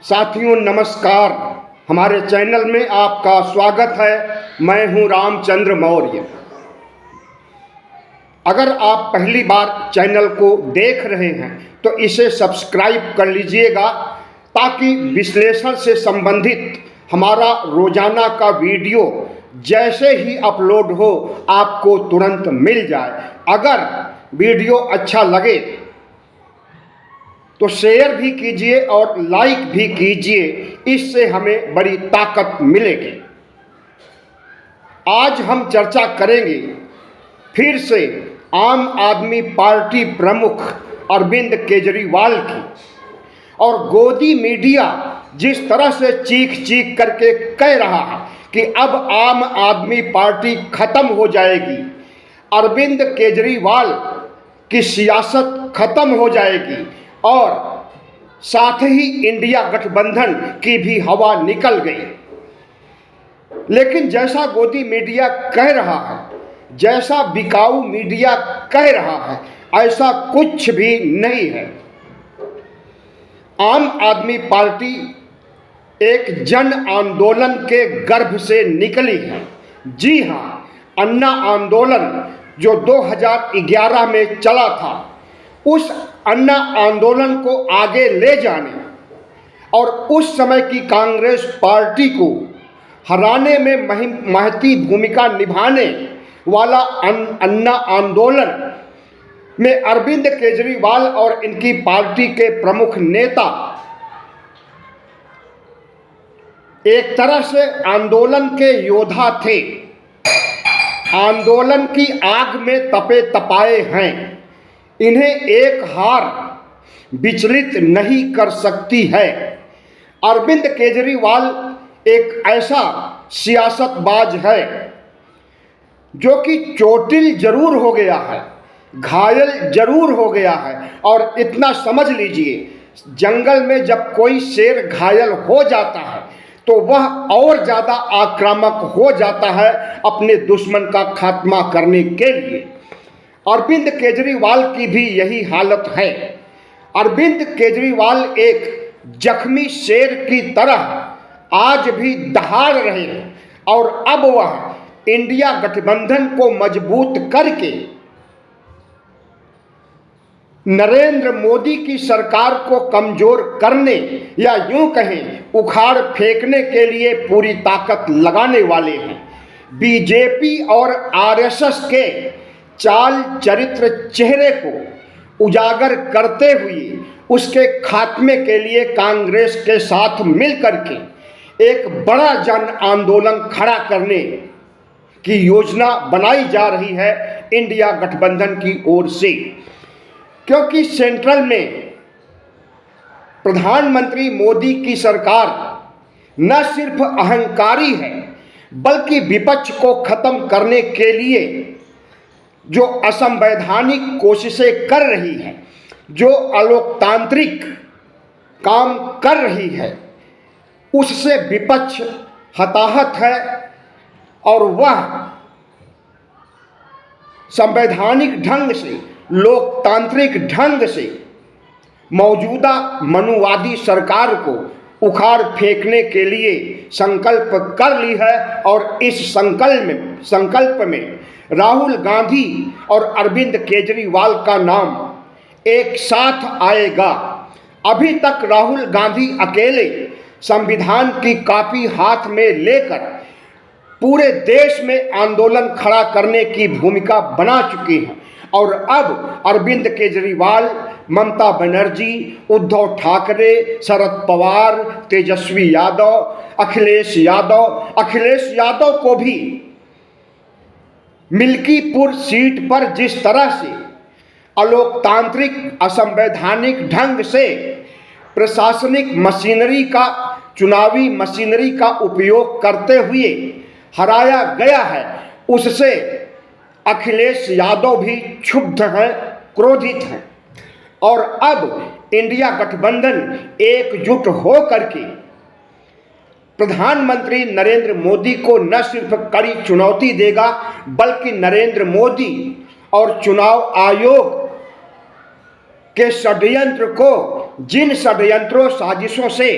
साथियों नमस्कार। हमारे चैनल में आपका स्वागत है। मैं हूं रामचंद्र मौर्य। अगर आप पहली बार चैनल को देख रहे हैं तो इसे सब्सक्राइब कर लीजिएगा ताकि विश्लेषण से संबंधित हमारा रोजाना का वीडियो जैसे ही अपलोड हो आपको तुरंत मिल जाए। अगर वीडियो अच्छा लगे तो शेयर भी कीजिए और लाइक भी कीजिए, इससे हमें बड़ी ताकत मिलेगी। आज हम चर्चा करेंगे फिर से आम आदमी पार्टी प्रमुख अरविंद केजरीवाल की। और गोदी मीडिया जिस तरह से चीख चीख करके कह रहा है कि अब आम आदमी पार्टी खत्म हो जाएगी, अरविंद केजरीवाल की सियासत खत्म हो जाएगी और साथ ही इंडिया गठबंधन की भी हवा निकल गई। लेकिन जैसा गोदी मीडिया कह रहा है, जैसा बिकाऊ मीडिया कह रहा है, ऐसा कुछ भी नहीं है। आम आदमी पार्टी एक जन आंदोलन के गर्भ से निकली है। जी हाँ, अन्ना आंदोलन जो 2011 में चला था, उस अन्ना आंदोलन को आगे ले जाने और उस समय की कांग्रेस पार्टी को हराने में महती भूमिका निभाने वाला अन्ना आंदोलन में अरविंद केजरीवाल और इनकी पार्टी के प्रमुख नेता एक तरह से आंदोलन के योद्धा थे। आंदोलन की आग में तपे तपाए हैं। इन्हें एक हार विचलित नहीं कर सकती है। अरविंद केजरीवाल एक ऐसा सियासतबाज है जो कि चोटिल जरूर हो गया है, घायल जरूर हो गया है। और इतना समझ लीजिए, जंगल में जब कोई शेर घायल हो जाता है तो वह और ज़्यादा आक्रामक हो जाता है अपने दुश्मन का खात्मा करने के लिए। अरविंद केजरीवाल की भी यही हालत है। अरविंद केजरीवाल एक जख्मी शेर की तरह आज भी दहाड़ रहे हैं और अब वह इंडिया गठबंधन को मजबूत करके नरेंद्र मोदी की सरकार को कमजोर करने या यूं कहें उखाड़ फेंकने के लिए पूरी ताकत लगाने वाले हैं। बीजेपी और आरएसएस के चाल चरित्र चेहरे को उजागर करते हुए उसके खात्मे के लिए कांग्रेस के साथ मिलकर के एक बड़ा जन आंदोलन खड़ा करने की योजना बनाई जा रही है इंडिया गठबंधन की ओर से। क्योंकि सेंट्रल में प्रधानमंत्री मोदी की सरकार न सिर्फ अहंकारी है बल्कि विपक्ष को खत्म करने के लिए जो असंवैधानिक कोशिशें कर रही है, जो अलोकतांत्रिक काम कर रही है, उससे विपक्ष हताहत है। और वह संवैधानिक ढंग से, लोकतांत्रिक ढंग से मौजूदा मनुवादी सरकार को उखाड़ फेंकने के लिए संकल्प कर ली है। और इस संकल्प में राहुल गांधी और अरविंद केजरीवाल का नाम एक साथ आएगा। अभी तक राहुल गांधी अकेले संविधान की कॉपी हाथ में लेकर पूरे देश में आंदोलन खड़ा करने की भूमिका बना चुके हैं और अब अरविंद केजरीवाल, ममता बनर्जी, उद्धव ठाकरे, शरद पवार, तेजस्वी यादव, अखिलेश यादव को भी मिल्कीपुर सीट पर जिस तरह से अलोकतांत्रिक असंवैधानिक ढंग से प्रशासनिक मशीनरी का, चुनावी मशीनरी का उपयोग करते हुए हराया गया है, उससे अखिलेश यादव भी क्षुब्ध हैं, क्रोधित हैं। और अब इंडिया गठबंधन एकजुट हो करके प्रधानमंत्री नरेंद्र मोदी को न सिर्फ कड़ी चुनौती देगा बल्कि नरेंद्र मोदी और चुनाव आयोग के षड्यंत्र को, जिन षड्यंत्रों साजिशों से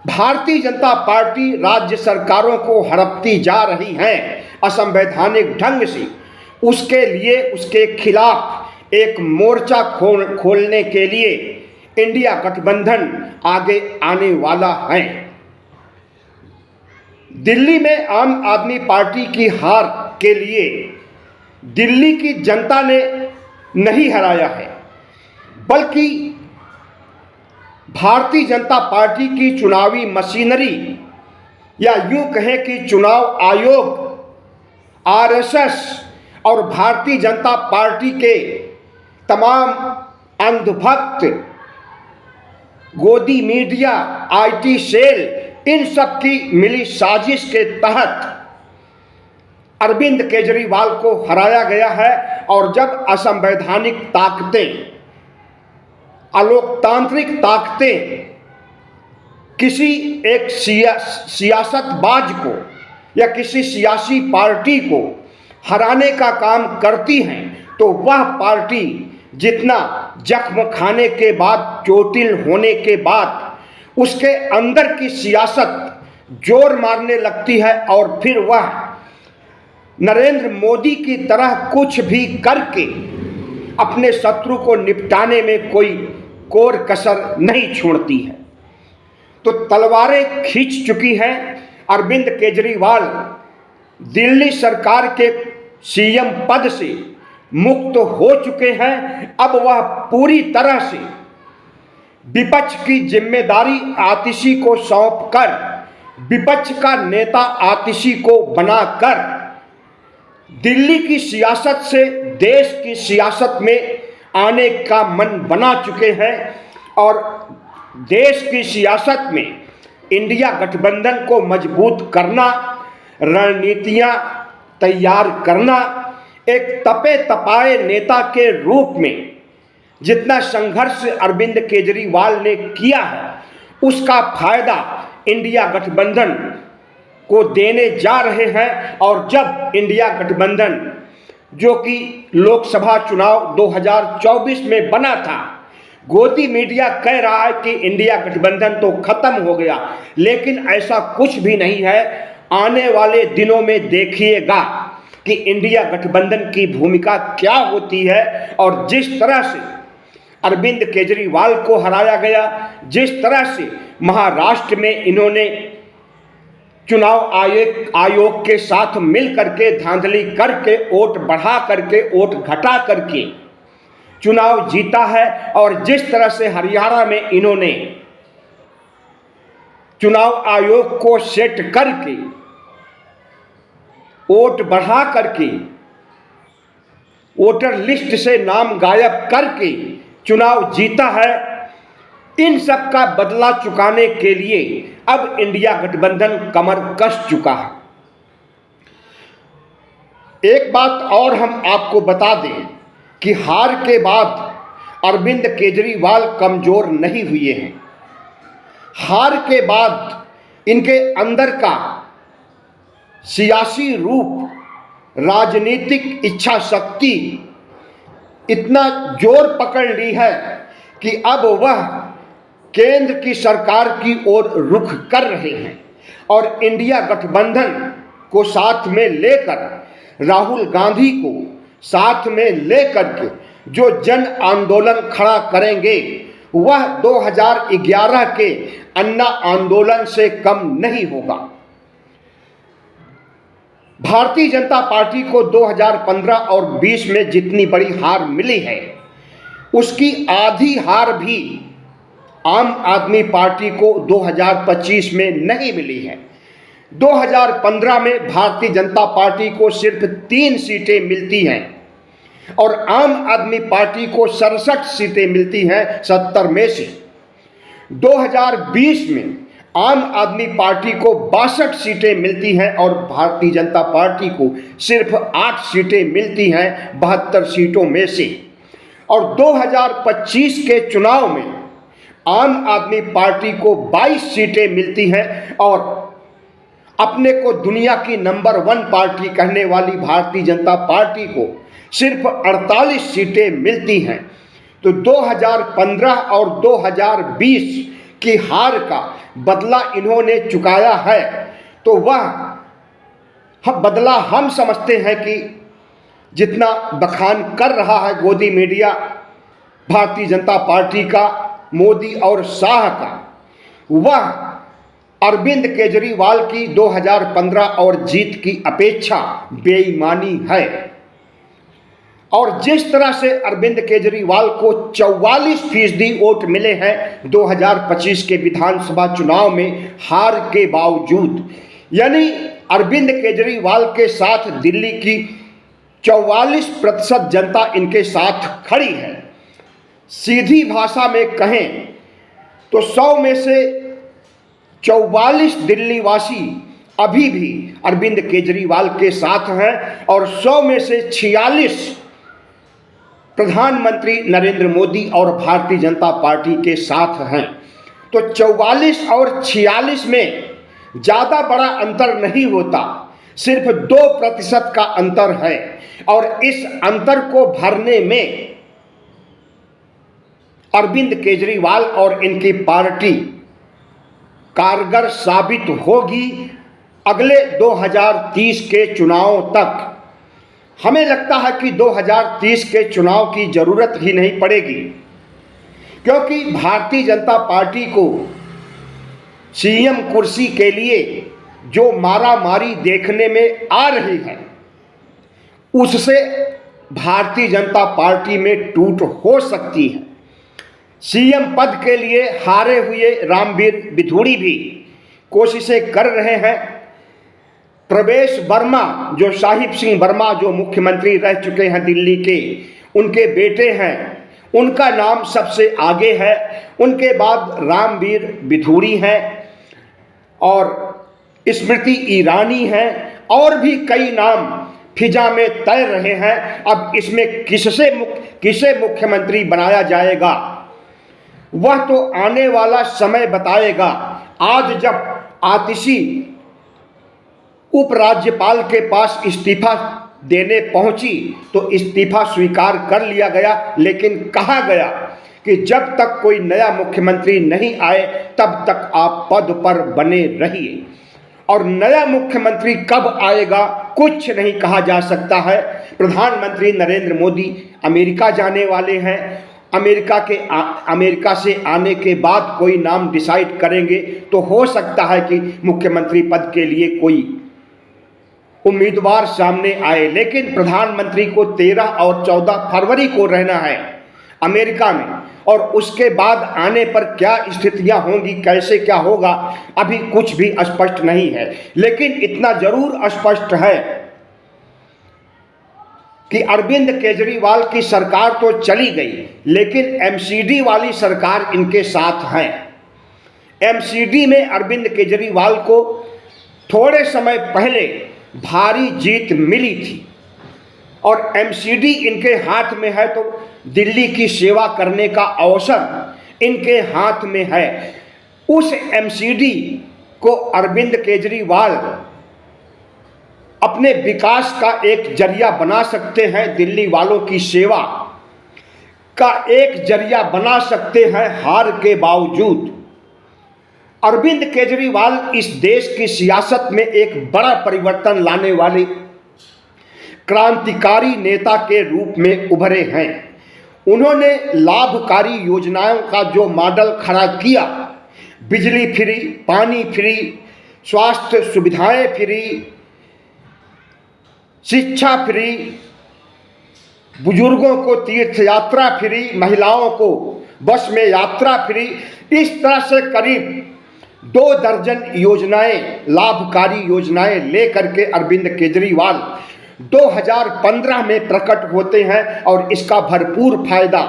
भारतीय जनता पार्टी राज्य सरकारों को हड़पती जा रही है असंवैधानिक ढंग से। उसके लिए, उसके खिलाफ एक मोर्चा खोलने के लिए इंडिया गठबंधन आगे आने वाला है। दिल्ली में आम आदमी पार्टी की हार के लिए दिल्ली की जनता ने नहीं हराया है, बल्कि भारतीय जनता पार्टी की चुनावी मशीनरी, या यूं कहें कि चुनाव आयोग, आरएसएस और भारतीय जनता पार्टी के तमाम अंधभक्त, गोदी मीडिया, आईटी सेल, इन सब की मिली साजिश के तहत अरविंद केजरीवाल को हराया गया है। और जब असंवैधानिक ताकतें, अलोकतांत्रिक ताकतें किसी एक सियासतबाज को या किसी सियासी पार्टी को हराने का काम करती हैं, तो वह पार्टी जितना जख्म खाने के बाद, चोटिल होने के बाद उसके अंदर की सियासत जोर मारने लगती है और फिर वह नरेंद्र मोदी की तरह कुछ भी करके अपने शत्रु को निपटाने में कोई कोर कसर नहीं छोड़ती है। तो तलवारें खींच चुकी हैं। अरविंद केजरीवाल दिल्ली सरकार के सीएम पद से मुक्त हो चुके हैं। अब वह पूरी तरह से विपक्ष की जिम्मेदारी आतिशी को सौंपकर, विपक्ष का नेता आतिशी को बनाकर दिल्ली की सियासत से देश की सियासत में आने का मन बना चुके हैं और देश की सियासत में इंडिया गठबंधन को मजबूत करना, रणनीतियां तैयार करना, एक तपे तपाए नेता के रूप में जितना संघर्ष अरविंद केजरीवाल ने किया है, उसका फायदा इंडिया गठबंधन को देने जा रहे हैं। और जब इंडिया गठबंधन, जो कि लोकसभा चुनाव 2024 में बना था, गोदी मीडिया कह रहा है कि इंडिया गठबंधन तो खत्म हो गया, लेकिन ऐसा कुछ भी नहीं है। आने वाले दिनों में देखिएगा कि इंडिया गठबंधन की भूमिका क्या होती है। और जिस तरह से अरविंद केजरीवाल को हराया गया, जिस तरह से महाराष्ट्र में इन्होंने चुनाव आयोग के साथ मिल करके धांधली करके, वोट बढ़ा करके, वोट घटा करके चुनाव जीता है, और जिस तरह से हरियाणा में इन्होंने चुनाव आयोग को सेट करके, वोट बढ़ा करके, वोटर लिस्ट से नाम गायब करके चुनाव जीता है, इन सब का बदला चुकाने के लिए अब इंडिया गठबंधन कमर कस चुका है। एक बात और हम आपको बता दें कि हार के बाद अरविंद केजरीवाल कमजोर नहीं हुए हैं। हार के बाद इनके अंदर का सियासी रूप, राजनीतिक इच्छा शक्ति इतना जोर पकड़ ली है कि अब वह केंद्र की सरकार की ओर रुख कर रहे हैं और इंडिया गठबंधन को साथ में लेकर, राहुल गांधी को साथ में लेकर के जो जन आंदोलन खड़ा करेंगे, वह 2011 के अन्ना आंदोलन से कम नहीं होगा। भारतीय जनता पार्टी को 2015 और 20 में जितनी बड़ी हार मिली है, उसकी आधी हार भी आम आदमी पार्टी को 2025 में नहीं मिली है। 2015 में भारतीय जनता पार्टी को सिर्फ 3 सीटें मिलती हैं और आम आदमी पार्टी को 67 सीटें मिलती हैं 70 में से। 2020 में आम आदमी पार्टी को 62 सीटें मिलती हैं और भारतीय जनता पार्टी को सिर्फ 8 सीटें मिलती हैं 72 सीटों में से। और 2025 के चुनाव में आम आदमी पार्टी को 22 सीटें मिलती हैं और अपने को दुनिया की नंबर 1 पार्टी कहने वाली भारतीय जनता पार्टी को सिर्फ 48 सीटें मिलती हैं। तो 2015 और 2020 की हार का बदला इन्होंने चुकाया है, तो वह बदला हम समझते हैं कि जितना बखान कर रहा है गोदी मीडिया भारतीय जनता पार्टी का, मोदी और शाह का, वह अरविंद केजरीवाल की 2015 और जीत की अपेक्षा बेईमानी है। और जिस तरह से अरविंद केजरीवाल को 44% वोट मिले हैं 2025 के विधानसभा चुनाव में हार के बावजूद, यानी अरविंद केजरीवाल के साथ दिल्ली की 44% जनता इनके साथ खड़ी है। सीधी भाषा में कहें तो 100 में से 44 दिल्ली वासी अभी भी अरविंद केजरीवाल के साथ हैं और 100 में से 46 प्रधानमंत्री नरेंद्र मोदी और भारतीय जनता पार्टी के साथ हैं। तो 44 और 46 में ज़्यादा बड़ा अंतर नहीं होता, सिर्फ 2% का अंतर है। और इस अंतर को भरने में अरविंद केजरीवाल और इनकी पार्टी कारगर साबित होगी अगले 2030 के चुनाव तक। हमें लगता है कि 2030 के चुनाव की ज़रूरत ही नहीं पड़ेगी, क्योंकि भारतीय जनता पार्टी को सीएम कुर्सी के लिए जो मारामारी देखने में आ रही है, उससे भारतीय जनता पार्टी में टूट हो सकती है। सीएम पद के लिए हारे हुए रामवीर बिधूड़ी भी कोशिशें कर रहे हैं। प्रवेश वर्मा, जो साहिब सिंह वर्मा जो मुख्यमंत्री रह चुके हैं दिल्ली के, उनके बेटे हैं, उनका नाम सबसे आगे है। उनके बाद रामवीर बिधूड़ी हैं और स्मृति ईरानी हैं, और भी कई नाम फिजा में तैर रहे हैं। अब इसमें किसे मुख्यमंत्री बनाया जाएगा वह तो आने वाला समय बताएगा। आज जब आतिशी उपराज्यपाल के पास इस्तीफा देने पहुंची तो इस्तीफा स्वीकार कर लिया गया, लेकिन कहा गया कि जब तक कोई नया मुख्यमंत्री नहीं आए तब तक आप पद पर बने रहिए। और नया मुख्यमंत्री कब आएगा कुछ नहीं कहा जा सकता है। प्रधानमंत्री नरेंद्र मोदी अमेरिका जाने वाले हैं, अमेरिका से आने के बाद कोई नाम डिसाइड करेंगे, तो हो सकता है कि मुख्यमंत्री पद के लिए कोई उम्मीदवार सामने आए। लेकिन प्रधानमंत्री को 13 और 14 फरवरी को रहना है अमेरिका में, और उसके बाद आने पर क्या स्थितियां होंगी, कैसे क्या होगा, अभी कुछ भी स्पष्ट नहीं है। लेकिन इतना जरूर स्पष्ट है कि अरविंद केजरीवाल की सरकार तो चली गई, लेकिन एमसीडी वाली सरकार इनके साथ है। एमसीडी में अरविंद केजरीवाल को थोड़े समय पहले भारी जीत मिली थी और एमसीडी इनके हाथ में है, तो दिल्ली की सेवा करने का अवसर इनके हाथ में है। उस एमसीडी को अरविंद केजरीवाल अपने विकास का एक जरिया बना सकते हैं, दिल्ली वालों की सेवा का एक जरिया बना सकते हैं। हार के बावजूद अरविंद केजरीवाल इस देश की सियासत में एक बड़ा परिवर्तन लाने वाले क्रांतिकारी नेता के रूप में उभरे हैं। उन्होंने लाभकारी योजनाओं का जो मॉडल खड़ा किया, बिजली फ्री, पानी फ्री, स्वास्थ्य सुविधाएं फ्री, शिक्षा फ्री, बुजुर्गों को तीर्थ यात्रा फ्री, महिलाओं को बस में यात्रा फ्री, इस तरह से करीब 2 दर्जन योजनाएं, लाभकारी योजनाएं लेकर के अरविंद केजरीवाल 2015 में प्रकट होते हैं और इसका भरपूर फायदा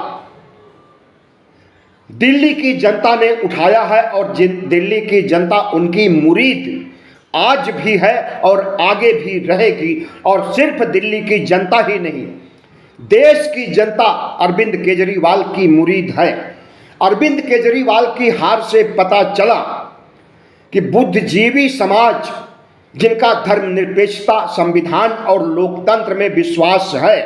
दिल्ली की जनता ने उठाया है। और दिल्ली की जनता उनकी मुरीद आज भी है और आगे भी रहेगी। और सिर्फ दिल्ली की जनता ही नहीं, देश की जनता अरविंद केजरीवाल की मुरीद है। अरविंद केजरीवाल की हार से पता चला कि बुद्धिजीवी समाज, जिनका धर्मनिरपेक्षता, संविधान और लोकतंत्र में विश्वास है,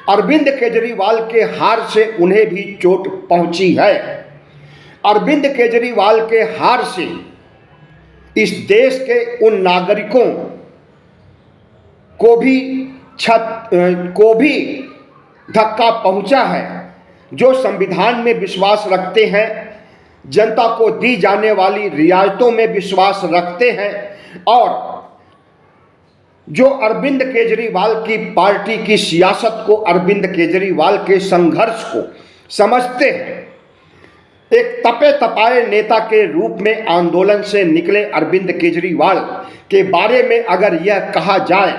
अरविंद केजरीवाल के हार से उन्हें भी चोट पहुंची है। अरविंद केजरीवाल के हार से इस देश के उन नागरिकों को भी धक्का पहुंचा है जो संविधान में विश्वास रखते हैं, जनता को दी जाने वाली रियायतों में विश्वास रखते हैं और जो अरविंद केजरीवाल की पार्टी की सियासत को, अरविंद केजरीवाल के संघर्ष को समझते हैं। एक तपे तपाए नेता के रूप में आंदोलन से निकले अरविंद केजरीवाल के बारे में अगर यह कहा जाए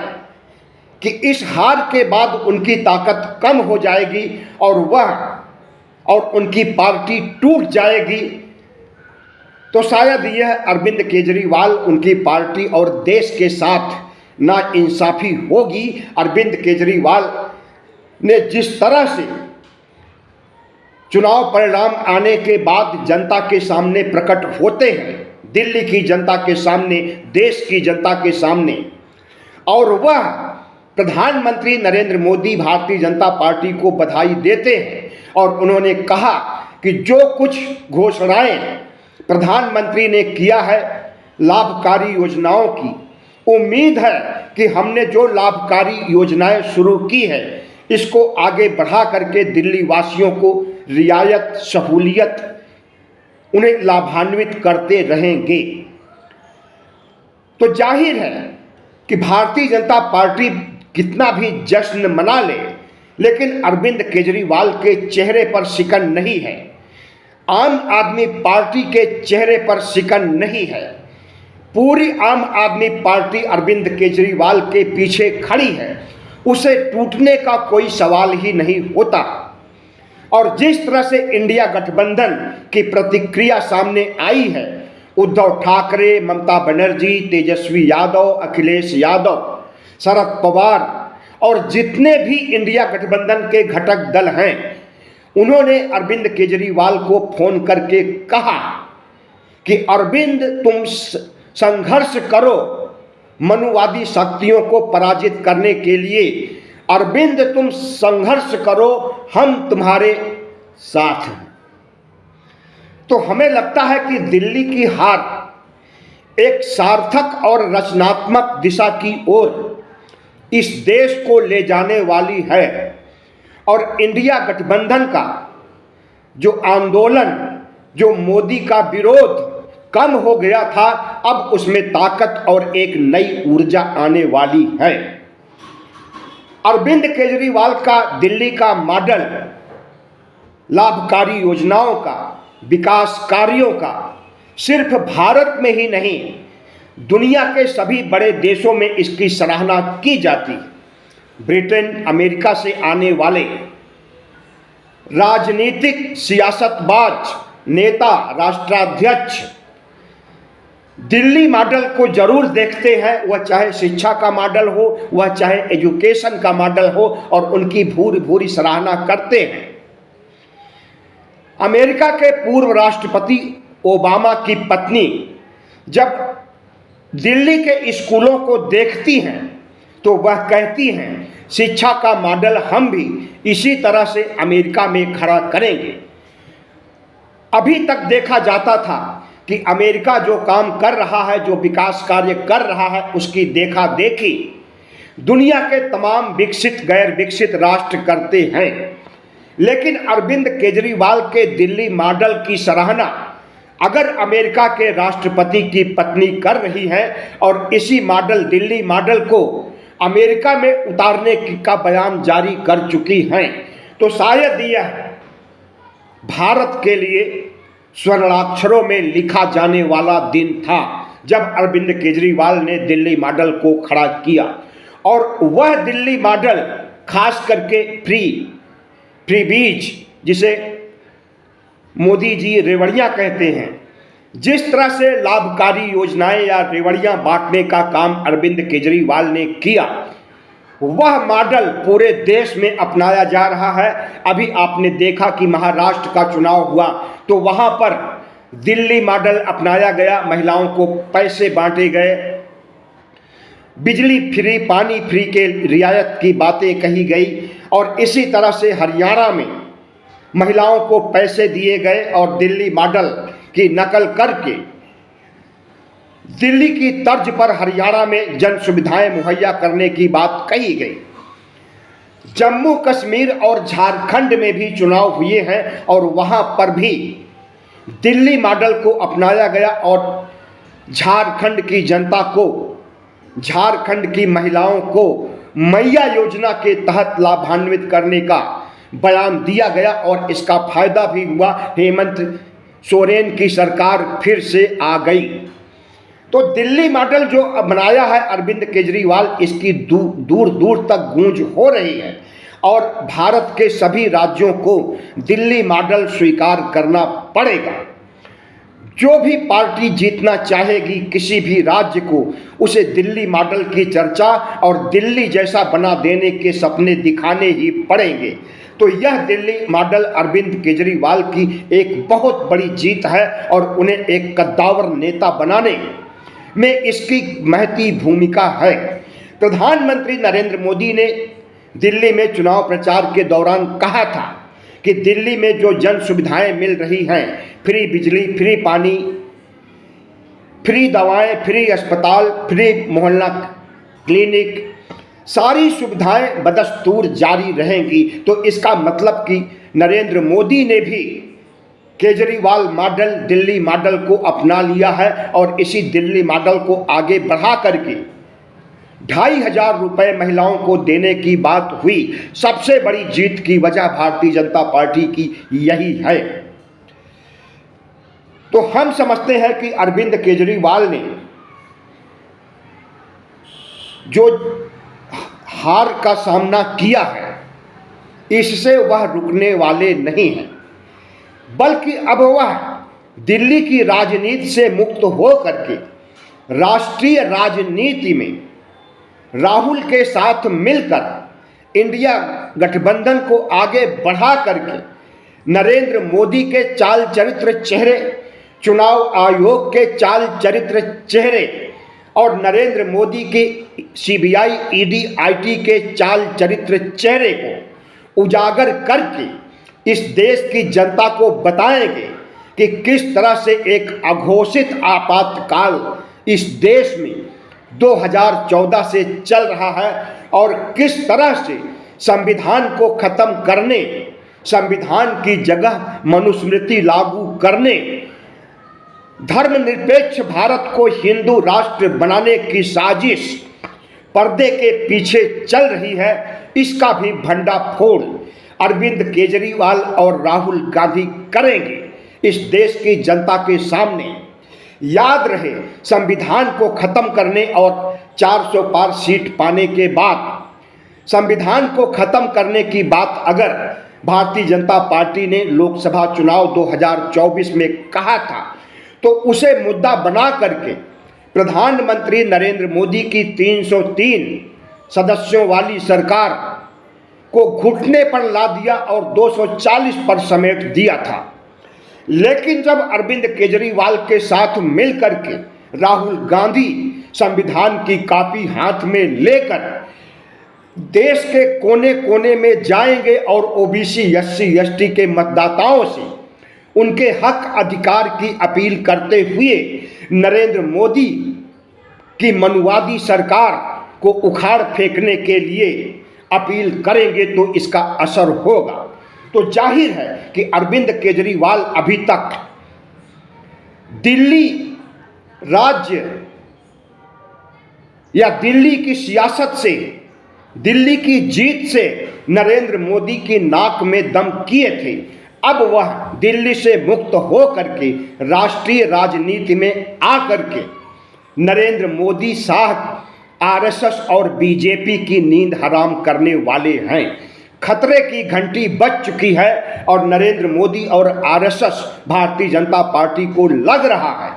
कि इस हार के बाद उनकी ताकत कम हो जाएगी और उनकी पार्टी टूट जाएगी, तो शायद यह अरविंद केजरीवाल, उनकी पार्टी और देश के साथ नाइंसाफी होगी। अरविंद केजरीवाल ने जिस तरह से चुनाव परिणाम आने के बाद जनता के सामने प्रकट होते हैं, दिल्ली की जनता के सामने, देश की जनता के सामने, और वह प्रधानमंत्री नरेंद्र मोदी भारतीय जनता पार्टी को बधाई देते हैं और उन्होंने कहा कि जो कुछ घोषणाएं प्रधानमंत्री ने किया है लाभकारी योजनाओं की, उम्मीद है कि हमने जो लाभकारी योजनाएं शुरू की है इसको आगे बढ़ा करके दिल्ली वासियों को रियायत, सहूलियत, उन्हें लाभान्वित करते रहेंगे। तो जाहिर है कि भारतीय जनता पार्टी कितना भी जश्न मना ले, लेकिन अरविंद केजरीवाल के चेहरे पर शिकन नहीं है, आम आदमी पार्टी के चेहरे पर शिकन नहीं है। पूरी आम आदमी पार्टी अरविंद केजरीवाल के पीछे खड़ी है, उसे टूटने का कोई सवाल ही नहीं होता। और जिस तरह से इंडिया गठबंधन की प्रतिक्रिया सामने आई है, उद्धव ठाकरे, ममता बनर्जी, तेजस्वी यादव, अखिलेश यादव, शरद पवार और जितने भी इंडिया गठबंधन के घटक दल हैं, उन्होंने अरविंद केजरीवाल को फोन करके कहा कि अरविंद तुम संघर्ष करो मनुवादी शक्तियों को पराजित करने के लिए, अरविंद तुम संघर्ष करो, हम तुम्हारे साथ हैं। तो हमें लगता है कि दिल्ली की हार एक सार्थक और रचनात्मक दिशा की ओर इस देश को ले जाने वाली है और इंडिया गठबंधन का जो आंदोलन, जो मोदी का विरोध कम हो गया था, अब उसमें ताकत और एक नई ऊर्जा आने वाली है। अरविंद केजरीवाल का दिल्ली का मॉडल लाभकारी योजनाओं का, विकास कार्यों का सिर्फ भारत में ही नहीं, दुनिया के सभी बड़े देशों में इसकी सराहना की जाती। ब्रिटेन, अमेरिका से आने वाले राजनीतिक सियासतबाज नेता, राष्ट्राध्यक्ष दिल्ली मॉडल को जरूर देखते हैं, वह चाहे शिक्षा का मॉडल हो, वह चाहे एजुकेशन का मॉडल हो, और उनकी भूरी भूरी सराहना करते हैं। अमेरिका के पूर्व राष्ट्रपति ओबामा की पत्नी जब दिल्ली के स्कूलों को देखती हैं तो वह कहती हैं, शिक्षा का मॉडल हम भी इसी तरह से अमेरिका में खड़ा करेंगे। अभी तक देखा जाता था कि अमेरिका जो काम कर रहा है, जो विकास कार्य कर रहा है, उसकी देखा देखी दुनिया के तमाम विकसित गैर विकसित राष्ट्र करते हैं। लेकिन अरविंद केजरीवाल के दिल्ली मॉडल की सराहना अगर अमेरिका के राष्ट्रपति की पत्नी कर रही है और इसी मॉडल, दिल्ली मॉडल को अमेरिका में उतारने का बयान जारी कर चुकी हैं, तो शायद यह भारत के लिए स्वर्णाक्षरों में लिखा जाने वाला दिन था जब अरविंद केजरीवाल ने दिल्ली मॉडल को खड़ा किया। और वह दिल्ली मॉडल खास करके फ्रीबीज, जिसे मोदी जी रेवड़ियाँ कहते हैं, जिस तरह से लाभकारी योजनाएं या रेवड़ियाँ बांटने का काम अरविंद केजरीवाल ने किया, वह मॉडल पूरे देश में अपनाया जा रहा है। अभी आपने देखा कि महाराष्ट्र का चुनाव हुआ तो वहाँ पर दिल्ली मॉडल अपनाया गया, महिलाओं को पैसे बांटे गए, बिजली फ्री, पानी फ्री के रियायत की बातें कही गई। और इसी तरह से हरियाणा में महिलाओं को पैसे दिए गए और दिल्ली मॉडल की नकल करके दिल्ली की तर्ज पर हरियाणा में जन सुविधाएं मुहैया करने की बात कही गई। जम्मू कश्मीर और झारखंड में भी चुनाव हुए हैं और वहां पर भी दिल्ली मॉडल को अपनाया गया और झारखंड की जनता को, झारखंड की महिलाओं को मैया योजना के तहत लाभान्वित करने का बयान दिया गया और इसका फायदा भी हुआ। हेमंत सोरेन की सरकार फिर से आ गई। तो दिल्ली मॉडल जो बनाया है अरविंद केजरीवाल, इसकी दूर दूर तक गूंज हो रही है और भारत के सभी राज्यों को दिल्ली मॉडल स्वीकार करना पड़ेगा। जो भी पार्टी जीतना चाहेगी किसी भी राज्य को, उसे दिल्ली मॉडल की चर्चा और दिल्ली जैसा बना देने के सपने दिखाने ही पड़ेंगे। तो यह दिल्ली मॉडल अरविंद केजरीवाल की एक बहुत बड़ी जीत है और उन्हें एक कद्दावर नेता बनाने में इसकी महती भूमिका है। प्रधानमंत्री नरेंद्र मोदी ने दिल्ली में चुनाव प्रचार के दौरान कहा था कि दिल्ली में जो जन सुविधाएं मिल रही हैं, फ्री बिजली, फ्री पानी, फ्री दवाएं, फ्री अस्पताल, फ्री मोहल्ला क्लिनिक, सारी सुविधाएं बदस्तूर जारी रहेंगी। तो इसका मतलब कि नरेंद्र मोदी ने भी केजरीवाल मॉडल, दिल्ली मॉडल को अपना लिया है और इसी दिल्ली मॉडल को आगे बढ़ा करके 2,500 रुपये महिलाओं को देने की बात हुई। सबसे बड़ी जीत की वजह भारतीय जनता पार्टी की यही है। तो हम समझते हैं कि अरविंद केजरीवाल ने जो हार का सामना किया है, इससे वह रुकने वाले नहीं हैं, बल्कि अब वह दिल्ली की राजनीति से मुक्त हो करके राष्ट्रीय राजनीति में राहुल के साथ मिलकर इंडिया गठबंधन को आगे बढ़ा करके नरेंद्र मोदी के चाल चरित्र चेहरे, चुनाव आयोग के चाल चरित्र चेहरे और नरेंद्र मोदी के सीबीआई, ईडी, आईटी के चाल चरित्र चेहरे को उजागर करके इस देश की जनता को बताएंगे कि किस तरह से एक अघोषित आपातकाल इस देश में 2014 से चल रहा है और किस तरह से संविधान को खत्म करने, संविधान की जगह मनुस्मृति लागू करने, धर्मनिरपेक्ष भारत को हिंदू राष्ट्र बनाने की साजिश पर्दे के पीछे चल रही है। इसका भी भंडाफोड़ अरविंद केजरीवाल और राहुल गांधी करेंगे इस देश की जनता के सामने। याद रहे, संविधान को खत्म करने और 400 पार सीट पाने के बाद संविधान को खत्म करने की बात अगर भारतीय जनता पार्टी ने लोकसभा चुनाव 2024 में कहा था, तो उसे मुद्दा बना करके प्रधानमंत्री नरेंद्र मोदी की 303 सदस्यों वाली सरकार को घुटने पर ला दिया और 240 पर समेट दिया था। लेकिन जब अरविंद केजरीवाल के साथ मिलकर के राहुल गांधी संविधान की कॉपी हाथ में लेकर देश के कोने कोने में जाएंगे और ओबीसी, एससी, एसटी के मतदाताओं से उनके हक अधिकार की अपील करते हुए नरेंद्र मोदी की मनुवादी सरकार को उखाड़ फेंकने के लिए अपील करेंगे, तो इसका असर होगा। तो जाहिर है कि अरविंद केजरीवाल अभी तक दिल्ली राज्य या दिल्ली की सियासत से, दिल्ली की जीत से नरेंद्र मोदी की नाक में दम किए थे। अब वह दिल्ली से मुक्त हो करके राष्ट्रीय राजनीति में आकर के नरेंद्र मोदी, शाह, आरएसएस और बीजेपी की नींद हराम करने वाले हैं। खतरे की घंटी बज चुकी है और नरेंद्र मोदी और आरएसएस, भारतीय जनता पार्टी को लग रहा है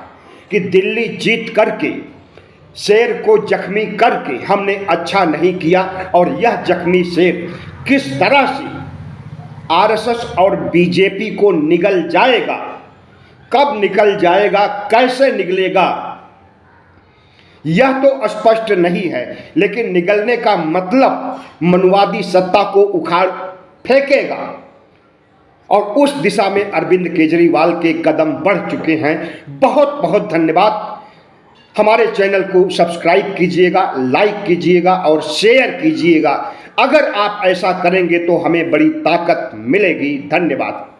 कि दिल्ली जीत करके, शेर को जख्मी करके हमने अच्छा नहीं किया और यह जख्मी शेर किस तरह से आरएसएस और बीजेपी को निगल जाएगा, कब निकल जाएगा, कैसे निकलेगा, यह तो स्पष्ट नहीं है। लेकिन निगलने का मतलब मनुवादी सत्ता को उखाड़ फेंकेगा। और उस दिशा में अरविंद केजरीवाल के कदम बढ़ चुके हैं। बहुत बहुत धन्यवाद। हमारे चैनल को सब्सक्राइब कीजिएगा, लाइक कीजिएगा और शेयर कीजिएगा। अगर आप ऐसा करेंगे तो हमें बड़ी ताकत मिलेगी। धन्यवाद।